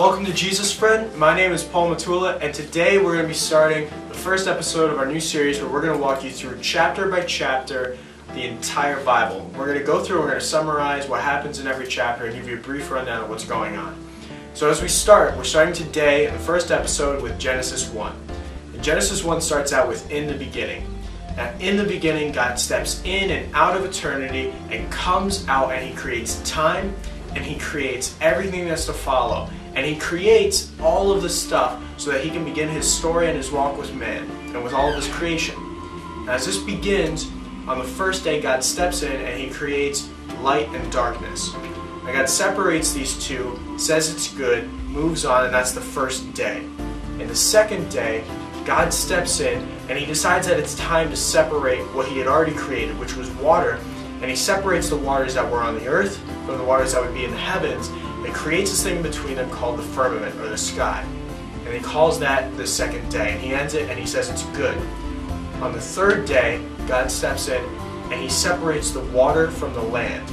Welcome to Jesus Friend. My name is Matula, and today we're going to be starting the first episode of our new series where we're going to walk you through chapter by chapter the entire Bible. We're going to go through, we're going to summarize what happens in every chapter and give you a brief rundown of what's going on. So as we start, we're starting today in the first episode with Genesis 1. And Genesis 1 starts out with "in the beginning." Now, in the beginning, God steps in and out of eternity and comes out, and He creates time, and He creates everything that's to follow. And He creates all of this stuff so that He can begin His story and His walk with man and with all of His creation. And as this begins, on the first day, God steps in and He creates light and darkness. And God separates these two, says it's good, moves on, and that's the first day. In the second day, God steps in and He decides that it's time to separate what He had already created, which was water, and He separates the waters that were on the earth from the waters that would be in the heavens, and creates this thing between them called the firmament, or the sky. And He calls that the second day, and He ends it and He says it's good. On the third day, God steps in and He separates the water from the land.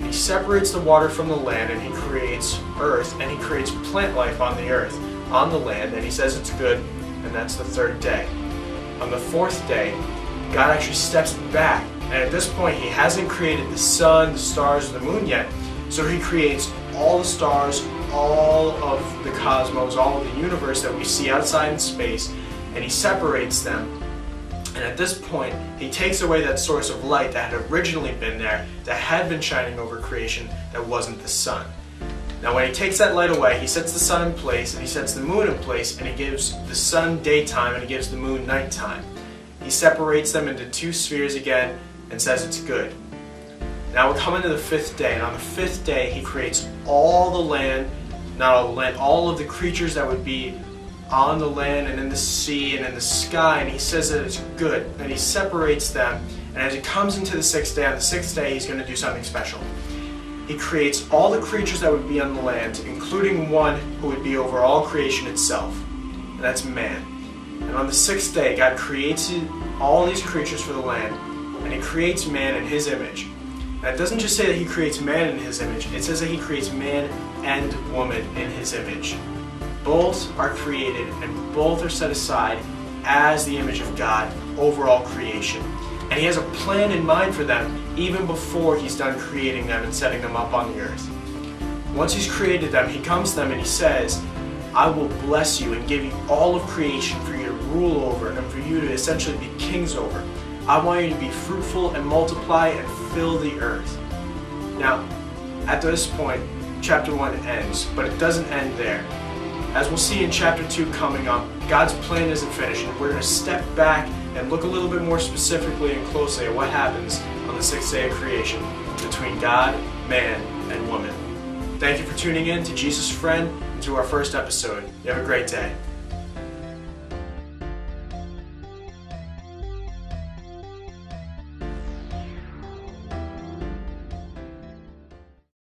He separates the water from the land, and He creates earth, and He creates plant life on the earth, on the land, and He says it's good, and that's the third day. On the fourth day, God actually steps back, and at this point He hasn't created the sun, the stars, or the moon yet, so He creates all the stars, all of the cosmos, all of the universe that we see outside in space, and He separates them. And at this point, He takes away that source of light that had originally been there, that had been shining over creation, that wasn't the sun. Now when He takes that light away, He sets the sun in place, and He sets the moon in place, and He gives the sun daytime, and He gives the moon nighttime. He separates them into two spheres again, and says it's good. Now we're coming to the fifth day, and on the fifth day He creates all the land, not all the land, all of the creatures that would be on the land and in the sea and in the sky, and He says that it's good, and He separates them. And as He comes into the sixth day, on the sixth day He's going to do something special. He creates all the creatures that would be on the land, including one who would be over all creation itself, and that's man. And on the sixth day, God creates all these creatures for the land, and He creates man in His image. Now, it doesn't just say that He creates man in His image, it says that He creates man and woman in His image. Both are created and both are set aside as the image of God over all creation. And He has a plan in mind for them even before He's done creating them and setting them up on the earth. Once He's created them, He comes to them and He says, "I will bless you and give you all of creation for you to rule over and for you to essentially be kings over. I want you to be fruitful and multiply and fill the earth." Now, at this point, chapter 1 ends, but it doesn't end there. As we'll see in chapter 2 coming up, God's plan isn't finished, and we're going to step back and look a little bit more specifically and closely at what happens on the sixth day of creation between God, man, and woman. Thank you for tuning in to Jesus Friend and to our first episode. You have a great day.